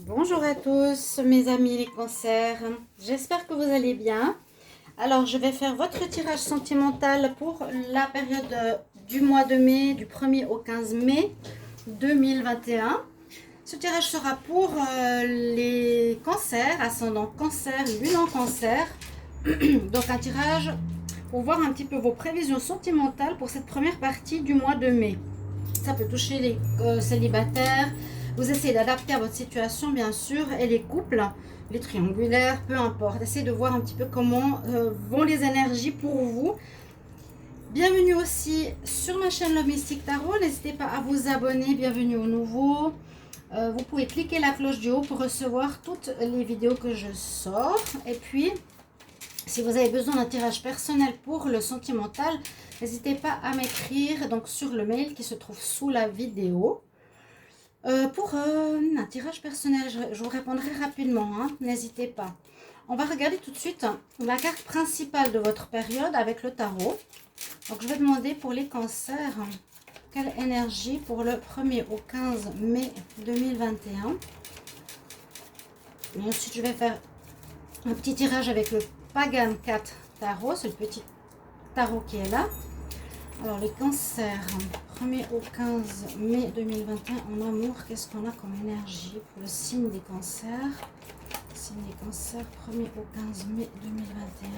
Bonjour à tous mes amis les cancers, j'espère que vous allez bien. Alors je vais faire votre tirage sentimental pour la période du mois de mai, du 1er au 15 mai 2021. Ce tirage sera pour les cancers, ascendant cancer, lune en cancer. Donc un tirage pour voir un petit peu vos prévisions sentimentales pour cette première partie du mois de mai. Ça peut toucher les célibataires. Vous essayez d'adapter à votre situation, bien sûr, et les couples, les triangulaires, peu importe. Essayez de voir un petit peu comment vont les énergies pour vous. Bienvenue aussi sur ma chaîne Love Mystic Tarot. N'hésitez pas à vous abonner. Bienvenue aux nouveaux. Vous pouvez cliquer la cloche du haut pour recevoir toutes les vidéos que je sors. Et puis, si vous avez besoin d'un tirage personnel pour le sentimental, n'hésitez pas à m'écrire donc sur le mail qui se trouve sous la vidéo. Pour un tirage personnel, je vous répondrai rapidement, hein, n'hésitez pas. On va regarder tout de suite la carte principale de votre période avec le tarot. Donc je vais demander pour les cancers, quelle énergie pour le 1er au 15 mai 2021. Et ensuite je vais faire un petit tirage avec le Pagan 4 tarot, c'est le petit tarot qui est là. Alors les cancers, 1er au 15 mai 2021 en amour, qu'est-ce qu'on a comme énergie pour le signe des cancers? Signe des cancers, 1er au 15 mai 2021.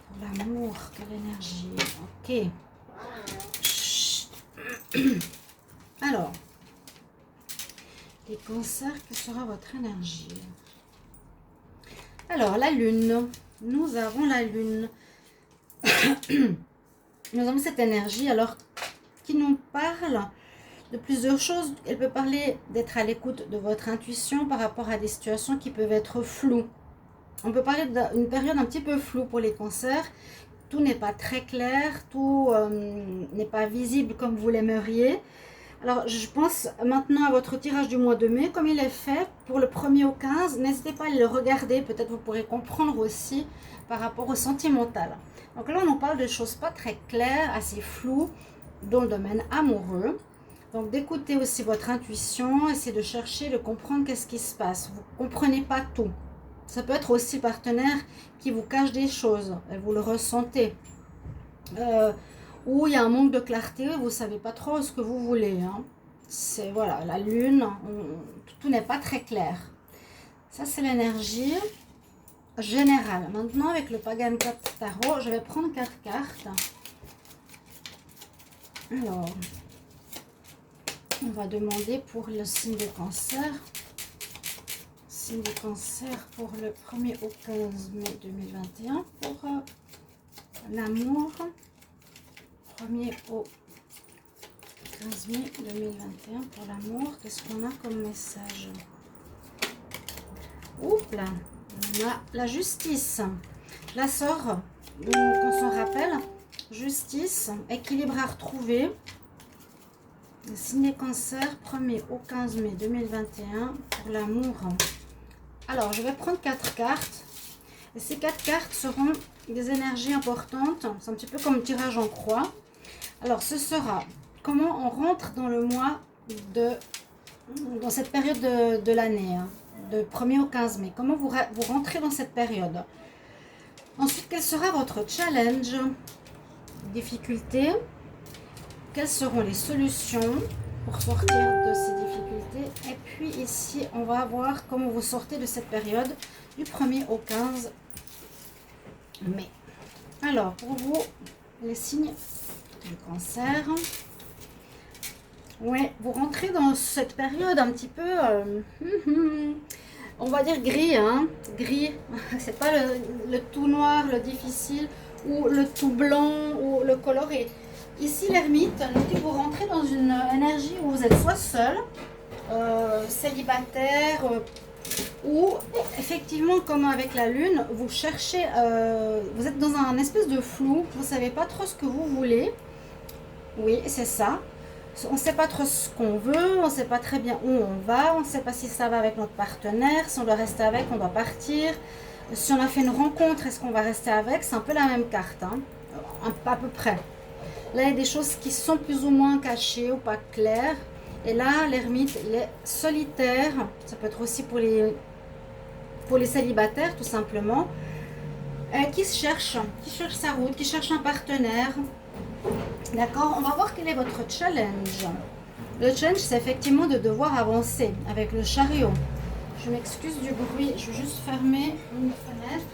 Pour l'amour, quelle énergie? Ok. Alors, les cancers, quelle sera votre énergie? Alors, la lune. Nous avons la lune. Nous avons cette énergie alors qui nous parle de plusieurs choses. Elle peut parler d'être à l'écoute de votre intuition par rapport à des situations qui peuvent être floues. On peut parler d'une période un petit peu floue pour les cancers. Tout n'est pas très clair, tout n'est pas visible comme vous l'aimeriez. Alors je pense maintenant à votre tirage du mois de mai, comme il est fait pour le 1er au 15. N'hésitez pas à le regarder, peut-être vous pourrez comprendre aussi par rapport au sentimental. Donc là, on nous parle de choses pas très claires, assez floues, dans le domaine amoureux. Donc d'écouter aussi votre intuition, essayer de chercher, de comprendre qu'est-ce qui se passe. Vous ne comprenez pas tout. Ça peut être aussi le partenaire qui vous cache des choses, et vous le ressentez. Ou il y a un manque de clarté, vous ne savez pas trop ce que vous voulez. Hein. C'est voilà, la lune, tout n'est pas très clair. Ça, c'est l'énergie générale. Maintenant, avec le Pagan 4 tarot, je vais prendre 4 cartes. Alors, on va demander pour le signe de cancer. Signe de cancer pour le 1er au 15 mai 2021. Pour l'amour, 1er au 15 mai 2021. Pour l'amour, qu'est-ce qu'on a comme message? Oups là! On a la justice, la sort, qu'on s'en rappelle, justice, équilibre à retrouver, le signe des cancers, 1er au 15 mai 2021, pour l'amour. Alors, je vais prendre 4 cartes, et ces 4 cartes seront des énergies importantes, c'est un petit peu comme le tirage en croix. Alors, ce sera comment on rentre dans le mois dans cette période de l'année, hein. De 1er au 15 mai. Comment vous rentrez dans cette période. Ensuite, quel sera votre challenge, difficulté? Quelles seront les solutions pour sortir de ces difficultés? Et puis ici, on va voir comment vous sortez de cette période du 1er au 15 mai. Alors, pour vous, les signes du cancer. Ouais, vous rentrez dans cette période un petit peu... on va dire gris, hein, gris, c'est pas le tout noir, le difficile, ou le tout blanc, ou le coloré. Ici, l'ermite nous dit que vous rentrez dans une énergie où vous êtes soit seul, célibataire, ou effectivement, comme avec la lune, vous cherchez, vous êtes dans un espèce de flou, vous ne savez pas trop ce que vous voulez. Oui, c'est ça. On ne sait pas trop ce qu'on veut, on ne sait pas très bien où on va, on ne sait pas si ça va avec notre partenaire, si on doit rester avec, on doit partir. Si on a fait une rencontre, est-ce qu'on va rester avec? C'est un peu la même carte, hein, à peu près. Là, il y a des choses qui sont plus ou moins cachées ou pas claires. Et là, l'ermite, il est solitaire. Ça peut être aussi pour les célibataires, tout simplement. Qui cherche sa route, qui cherche un partenaire. D'accord, on va voir quel est votre challenge. Le challenge, c'est effectivement de devoir avancer avec le chariot. Je m'excuse du bruit, je vais juste fermer une fenêtre.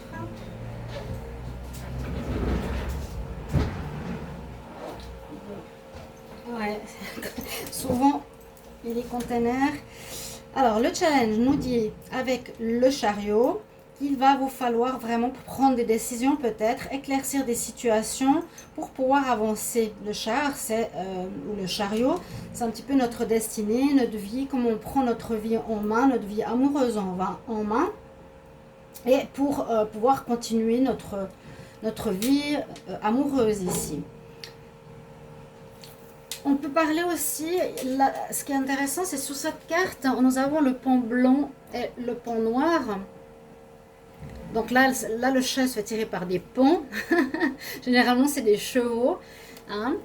Ouais, souvent, il y a les containers. Alors, le challenge nous dit, avec le chariot, qu'il va vous falloir vraiment prendre des décisions, peut-être, éclaircir des situations pour pouvoir avancer. Le char, ou le chariot, c'est un petit peu notre destinée, notre vie, comment on prend notre vie en main, notre vie amoureuse en main, et pour pouvoir continuer notre vie amoureuse ici. On peut parler aussi, ce qui est intéressant, c'est sur cette carte, nous avons le pont blanc et le pont noir. Donc là, le chat se fait tirer par des ponts. Généralement, c'est des chevaux. Hein.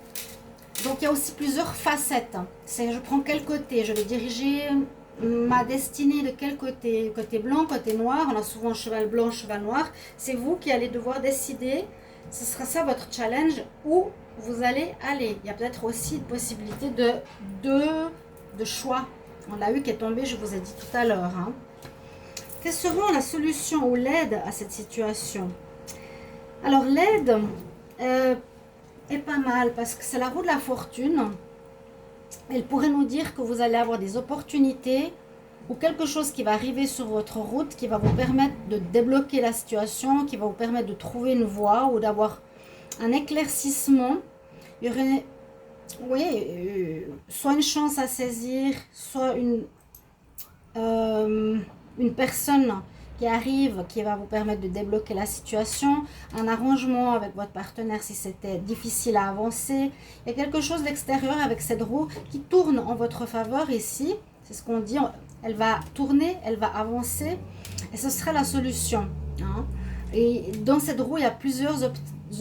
Donc il y a aussi plusieurs facettes. C'est je prends quel côté, je vais diriger ma destinée de quel côté. Côté blanc, côté noir. On a souvent cheval blanc, cheval noir. C'est vous qui allez devoir décider. Ce sera ça votre challenge, où vous allez aller. Il y a peut-être aussi une possibilité de choix. On l'a eu qui est tombé, je vous ai dit tout à l'heure. Hein. Quelle sera la solution ou l'aide à cette situation? Alors l'aide est pas mal parce que c'est la roue de la fortune. Elle pourrait nous dire que vous allez avoir des opportunités ou quelque chose qui va arriver sur votre route qui va vous permettre de débloquer la situation, qui va vous permettre de trouver une voie ou d'avoir un éclaircissement. Il y aurait, soit une chance à saisir, soit une personne qui arrive, qui va vous permettre de débloquer la situation, un arrangement avec votre partenaire si c'était difficile à avancer. Il y a quelque chose d'extérieur avec cette roue qui tourne en votre faveur ici. C'est ce qu'on dit, elle va tourner, elle va avancer et ce sera la solution. Hein. Et dans cette roue, il y a plusieurs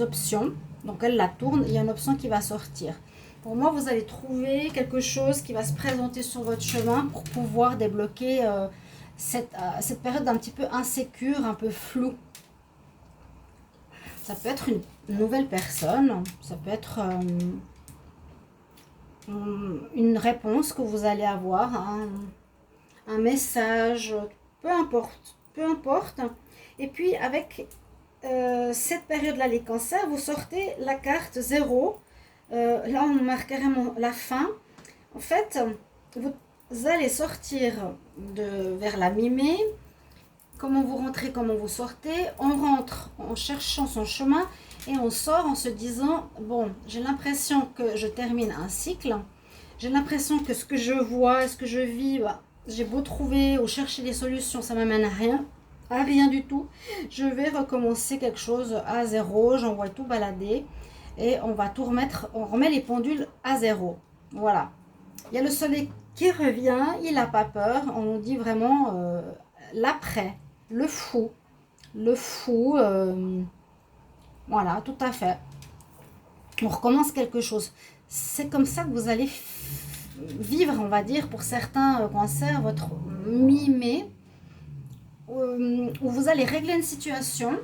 options. Donc elle la tourne, il y a une option qui va sortir. Pour moi, vous allez trouver quelque chose qui va se présenter sur votre chemin pour pouvoir débloquer cette période un petit peu insécure, un peu floue. Ça peut être une nouvelle personne, ça peut être une réponse que vous allez avoir, un message, peu importe. Et puis avec cette période-là, les cancers, vous sortez la carte 0. Là, on marque carrément la fin. En fait, vous allez sortir vers la mi-mai. Comment vous rentrez, comment vous sortez. On rentre en cherchant son chemin et on sort en se disant, bon, j'ai l'impression que je termine un cycle. J'ai l'impression que ce que je vois, ce que je vis, j'ai beau trouver ou chercher des solutions, ça m'amène à rien du tout. Je vais recommencer quelque chose à zéro, j'envoie tout balader et on va tout remettre, on remet les pendules à zéro. Voilà. Il y a le soleil qui revient, il n'a pas peur, on nous dit vraiment l'après, le fou, voilà, tout à fait. On recommence quelque chose. C'est comme ça que vous allez vivre, on va dire, pour certains cancers, votre mi-mai, où vous allez régler une situation,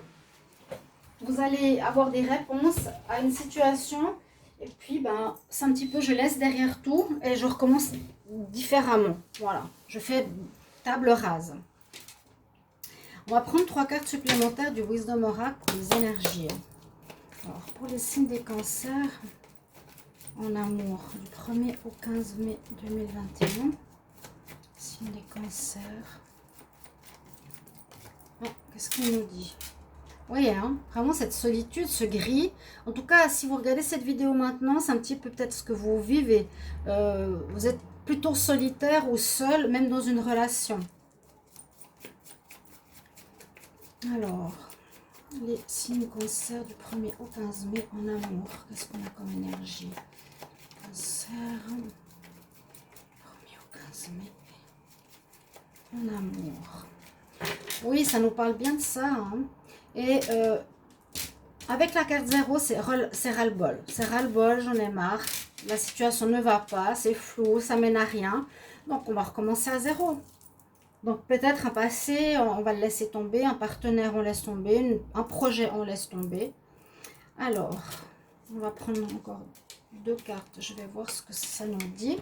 vous allez avoir des réponses à une situation, et puis c'est un petit peu, je laisse derrière tout et je recommence différemment. Voilà, je fais table rase. On va prendre 3 cartes supplémentaires du Wisdom Oracle pour les énergies. Alors, pour les signes des cancers, en amour, du 1er au 15 mai 2021, signes des cancers. Qu'est-ce qu'il nous dit? Oui, hein, vraiment cette solitude, ce gris. En tout cas, si vous regardez cette vidéo maintenant, c'est un petit peu peut-être ce que vous vivez. Vous êtes plutôt solitaire ou seul, même dans une relation. Alors, les signes cancer du 1er au 15 mai en amour. Qu'est-ce qu'on a comme énergie? Cancer, 1er au 15 mai en amour. Oui, ça nous parle bien de ça. Hein. Et avec la carte 0, c'est ras-le-bol. C'est ras-le-bol, j'en ai marre. la situation ne va pas, c'est flou, ça mène à rien. Donc, on va recommencer à zéro. Donc, peut-être un passé, on va le laisser tomber, un partenaire, on laisse tomber, un projet, on laisse tomber. Alors, on va prendre encore 2 cartes. Je vais voir ce que ça nous dit.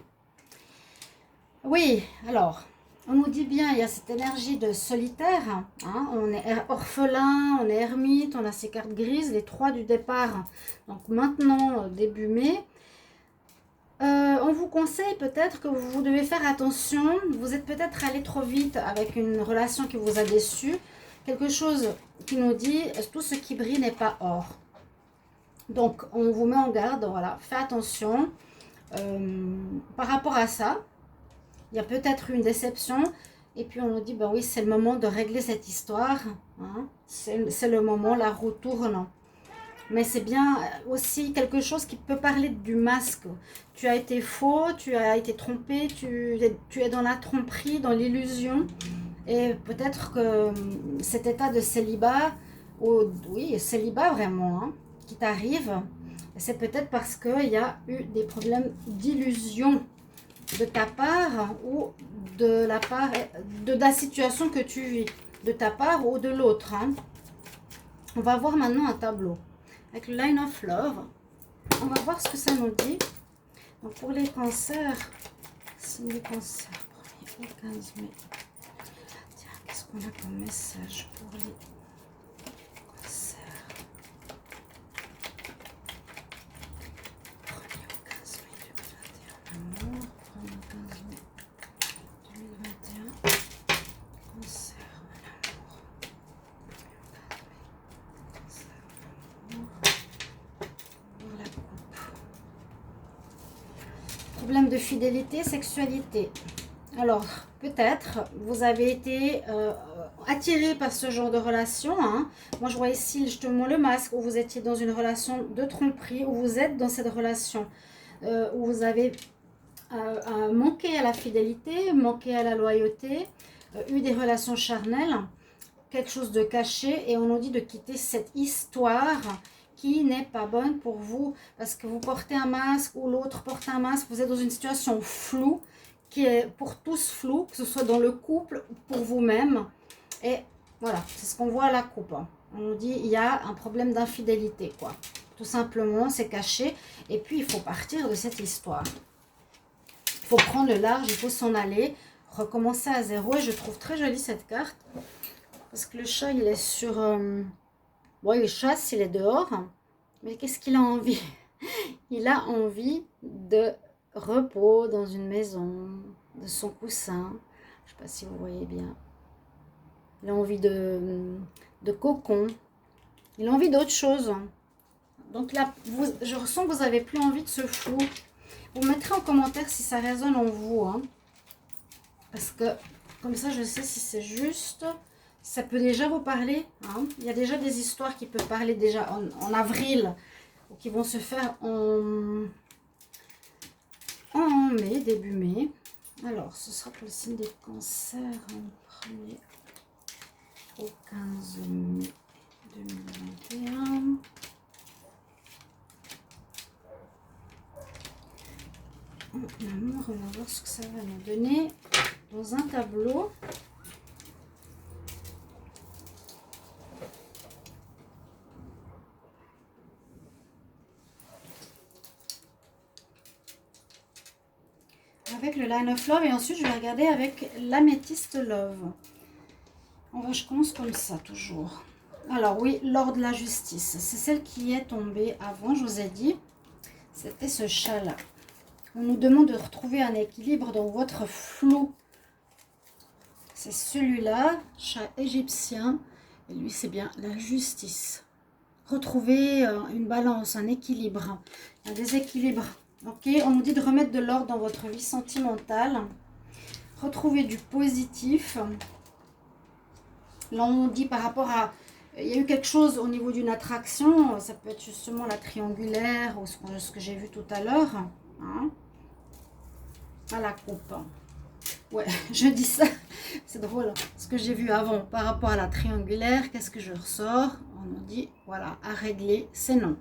Oui, alors, on nous dit bien, il y a cette énergie de solitaire. Hein, on est orphelin, on est ermite, on a ces cartes grises, les 3 du départ. Donc, maintenant, début mai. On vous conseille peut-être que vous devez faire attention. Vous êtes peut-être allé trop vite avec une relation qui vous a déçu. Quelque chose qui nous dit tout ce qui brille n'est pas or. Donc, on vous met en garde. Voilà, faites attention par rapport à ça. Il y a peut-être une déception. Et puis, on nous dit, ben oui, c'est le moment de régler cette histoire. Hein. C'est le moment, la roue tourne. Mais c'est bien aussi quelque chose qui peut parler du masque. Tu as été faux, tu as été trompé, tu es dans la tromperie, dans l'illusion. Et peut-être que cet état de célibat, oui, célibat vraiment, hein, qui t'arrive, c'est peut-être parce qu'il y a eu des problèmes d'illusion de ta part ou de la situation que tu vis, de ta part ou de l'autre. Hein. On va voir maintenant un tableau. Avec le Line of Love, on va voir ce que ça nous dit. Donc pour les cancers, signe du cancer, 1er au 15 mai. Tiens, qu'est-ce qu'on a comme message pour les cancers? 1er au 15 mai 2021, amour. 1er au 15 mai 2021, cancer, l'amour. 1er au 15 mai, cancer, l'amour. La coupe. Problème de fidélité, sexualité. Alors, peut-être, vous avez été attiré par ce genre de relation. Hein. Moi, je vois ici justement le masque, où vous étiez dans une relation de tromperie, où vous êtes dans cette relation, où vous avez manqué à la fidélité, manqué à la loyauté, eu des relations charnelles, quelque chose de caché, et on nous dit de quitter cette histoire qui n'est pas bonne pour vous, parce que vous portez un masque ou l'autre porte un masque, vous êtes dans une situation floue, qui est pour tous floue, que ce soit dans le couple ou pour vous-même. Et voilà, c'est ce qu'on voit à la coupe. Hein. On nous dit il y a un problème d'infidélité, quoi. Tout simplement, c'est caché. Et puis, il faut partir de cette histoire. Il faut prendre le large, il faut s'en aller, recommencer à zéro. Et je trouve très jolie cette carte, parce que le chat, il est sur... Bon, il chasse, il est dehors, mais qu'est-ce qu'il a envie? Il a envie de repos dans une maison, de son coussin. Je ne sais pas si vous voyez bien. Il a envie de cocon. Il a envie d'autre chose. Donc là, je ressens que vous n'avez plus envie de ce flou. Vous mettrez en commentaire si ça résonne en vous. Hein. Parce que comme ça, je sais si c'est juste... Ça peut déjà vous parler. Hein. Il y a déjà des histoires qui peuvent parler déjà en avril ou qui vont se faire en mai, début mai. Alors, ce sera pour le signe des cancers en 1er au 15 mai 2021. L'amour, on va voir ce que ça va nous donner dans un tableau. Avec le Line of Love et ensuite je vais regarder avec l'Améthyste Love. Je commence comme ça toujours. Alors oui, l'ordre de la justice, c'est celle qui est tombée avant, je vous ai dit. C'était ce chat-là. On nous demande de retrouver un équilibre dans votre flou. C'est celui-là, chat égyptien. Et lui, c'est bien la justice. Retrouver une balance, un équilibre, un déséquilibre. Ok, on nous dit de remettre de l'ordre dans votre vie sentimentale. Retrouver du positif. Là, on dit par rapport à... Il y a eu quelque chose au niveau d'une attraction. Ça peut être justement la triangulaire ou ce que j'ai vu tout à l'heure. Hein, à la coupe. Ouais, je dis ça. C'est drôle. Ce que j'ai vu avant par rapport à la triangulaire, qu'est-ce que je ressors? On nous dit, voilà, à régler, c'est non.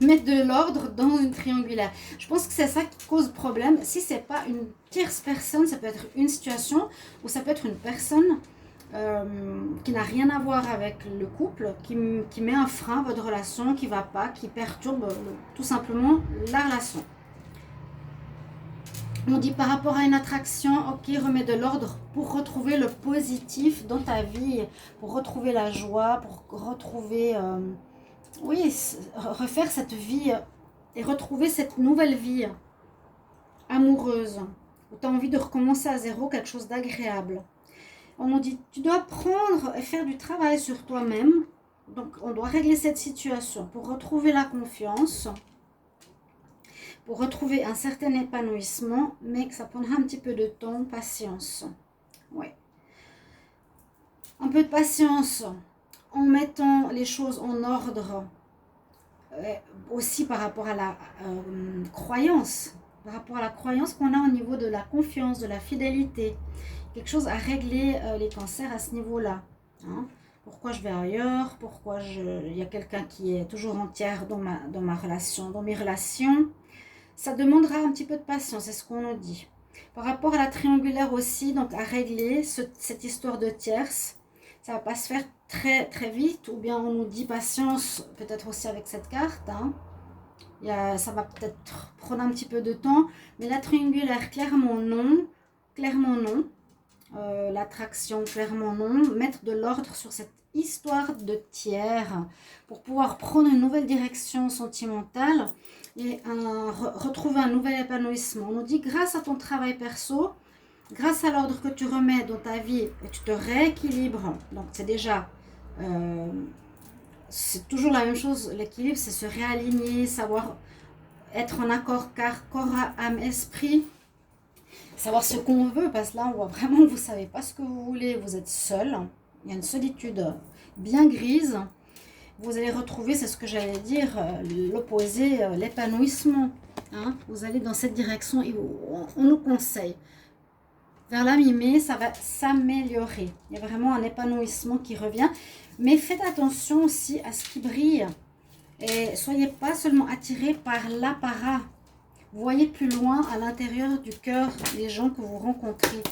mettre de l'ordre dans une triangulaire. Je pense que c'est ça qui cause problème. Si c'est pas une tierce personne, ça peut être une situation ou ça peut être une personne qui n'a rien à voir avec le couple, qui met un frein à votre relation, qui va pas, qui perturbe tout simplement la relation. On dit par rapport à une attraction, ok, remets de l'ordre pour retrouver le positif dans ta vie, pour retrouver la joie, pour retrouver, oui, refaire cette vie et retrouver cette nouvelle vie amoureuse, où tu as envie de recommencer à zéro, quelque chose d'agréable. On nous dit, tu dois prendre et faire du travail sur toi-même, donc on doit régler cette situation pour retrouver la confiance, pour retrouver un certain épanouissement, mais que ça prendra un petit peu de temps, patience. Ouais. Un peu de patience en mettant les choses en ordre, aussi par rapport à la croyance, par rapport à la croyance qu'on a au niveau de la confiance, de la fidélité. Quelque chose à régler les cancers à ce niveau-là. Hein. Pourquoi je vais ailleurs? Pourquoi il y a quelqu'un qui est toujours entière dans ma relation, dans mes relations? Ça demandera un petit peu de patience, c'est ce qu'on nous dit. Par rapport à la triangulaire aussi, donc à régler cette histoire de tierce, ça ne va pas se faire très très vite, ou bien on nous dit patience, peut-être aussi avec cette carte. Hein. Ça va peut-être prendre un petit peu de temps, mais la triangulaire, clairement non. Clairement non. L'attraction, clairement non. Mettre de l'ordre sur cette histoire de tiers pour pouvoir prendre une nouvelle direction sentimentale et retrouver un nouvel épanouissement. On nous dit grâce à ton travail perso, grâce à l'ordre que tu remets dans ta vie et tu te rééquilibres, donc c'est déjà c'est toujours la même chose, l'équilibre c'est se réaligner, savoir être en accord car corps, âme, esprit, savoir ce qu'on veut, parce que là on voit vraiment que vous ne savez pas ce que vous voulez, vous êtes seul, il y a une solitude bien grise. Vous allez retrouver, c'est ce que j'allais dire, l'opposé, l'épanouissement. Hein. Vous allez dans cette direction et on nous conseille. Vers la mi-mai, ça va s'améliorer. Il y a vraiment un épanouissement qui revient. Mais faites attention aussi à ce qui brille. Et soyez pas seulement attirés par l'apparat. Voyez plus loin à l'intérieur du cœur les gens que vous rencontrez.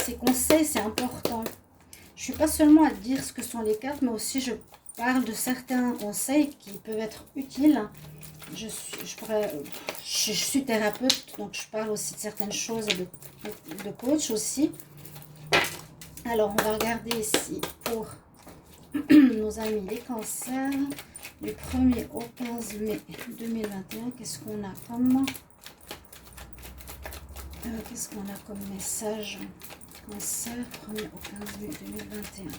Ces conseils, c'est important. Je ne suis pas seulement à dire ce que sont les cartes, mais aussi je parle de certains conseils qui peuvent être utiles. Je suis thérapeute, donc je parle aussi de certaines choses de coach aussi. Alors, on va regarder ici pour nos amis les cancers du 1er au 15 mai 2021. Qu'est-ce qu'on a comme message? Cancer, 1er au 15 mai 2021.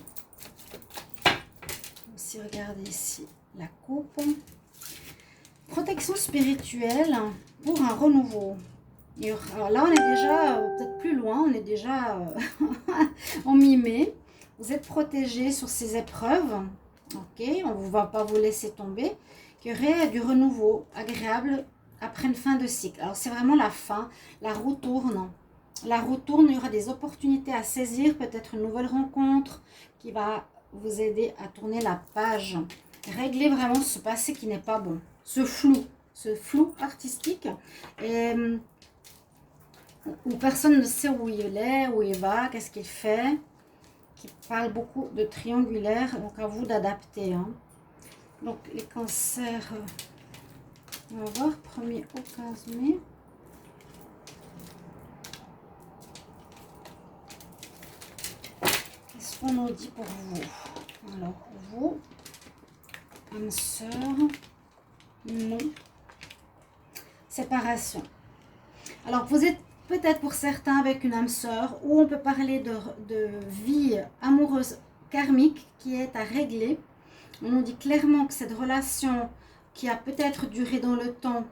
Aussi, regardez ici la coupe. Protection spirituelle pour un renouveau. Alors là, on est déjà peut-être plus loin, on est déjà en mi-mai. Vous êtes protégé sur ces épreuves. Ok, on ne va pas vous laisser tomber. Il y aurait du renouveau agréable après une fin de cycle. Alors, c'est vraiment la fin. La roue tourne. La roue tourne, il y aura des opportunités à saisir, peut-être une nouvelle rencontre qui va vous aider à tourner la page. Régler vraiment ce passé qui n'est pas bon. Ce flou artistique où personne ne sait où il est, où il va, qu'est-ce qu'il fait, qui parle beaucoup de triangulaire, donc à vous d'adapter. Hein. Donc les cancers, on va voir, 1er au 15 mai. Qu'est-ce qu'on nous dit pour vous? Alors, vous, âme sœur, non. Séparation. Alors, vous êtes peut-être pour certains avec une âme sœur, où on peut parler de vie amoureuse karmique qui est à régler. On nous dit clairement que cette relation qui a peut-être duré dans le temps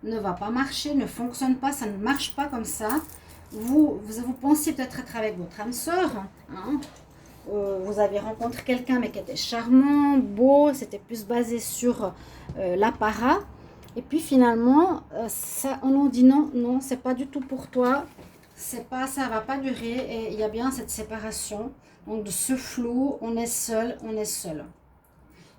ne va pas marcher, ne fonctionne pas, ça ne marche pas comme ça. Vous pensiez peut-être être avec votre âme sœur, hein. Vous avez rencontré quelqu'un mais qui était charmant, beau, c'était plus basé sur l'apparat. Et puis finalement, on nous dit non, c'est pas du tout pour toi, ça va pas durer. Et il y a bien cette séparation, donc de ce flou, on est seul.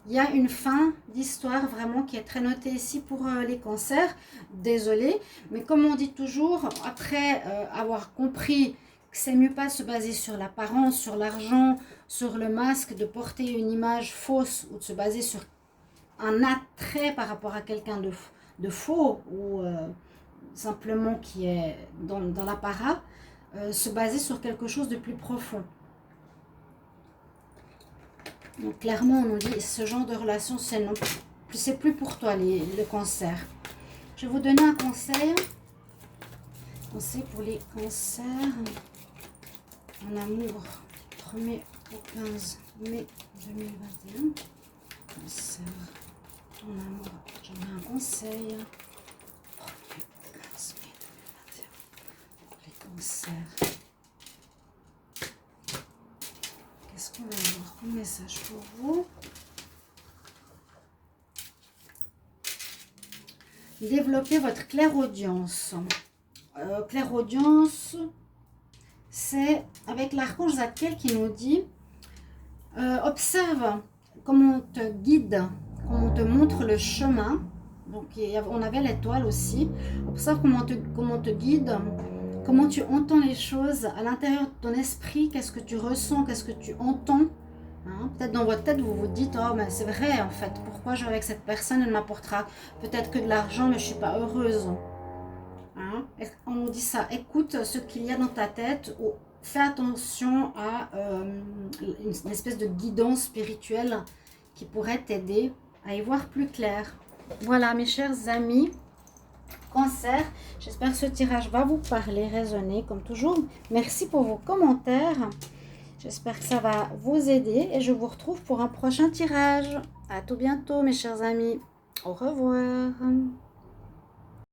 il y a une fin d'histoire vraiment qui est très notée ici pour les cancers. Désolée, mais comme on dit toujours, après avoir compris que c'est mieux pas se baser sur l'apparence, sur l'argent, sur le masque, de porter une image fausse ou de se baser sur un attrait par rapport à quelqu'un de faux ou simplement qui est dans l'apparat, se baser sur quelque chose de plus profond. Donc clairement, on nous dit ce genre de relation, c'est plus pour toi le cancer. Je vais vous donner un conseil. Conseil pour les cancers en amour. 1er au 15 mai 2021. Cancer en amour. J'en ai un conseil. 1er au 15 mai 2021. Pour les cancers. Qu'est-ce qu'on va avoir comme message pour vous? Développez votre clairaudience. Clairaudience, c'est avec l'archange Zadkiel qui nous dit observe comment on te guide, comment on te montre le chemin. Donc on avait l'étoile aussi. Observe comment on te guide, comment tu entends les choses à l'intérieur de ton esprit, qu'est-ce que tu ressens, qu'est-ce que tu entends. Hein, peut-être dans votre tête, vous vous dites, oh, mais c'est vrai, en fait, pourquoi je vais avec cette personne, elle m'apportera peut-être que de l'argent, mais je ne suis pas heureuse. Hein, on nous dit ça, écoute ce qu'il y a dans ta tête, ou fais attention à une espèce de guidance spirituelle qui pourrait t'aider à y voir plus clair. Voilà, mes chers amis. Cancer, j'espère que ce tirage va vous parler, résonner comme toujours. Merci pour vos commentaires. J'espère que ça va vous aider et je vous retrouve pour un prochain tirage. À tout bientôt mes chers amis. Au revoir.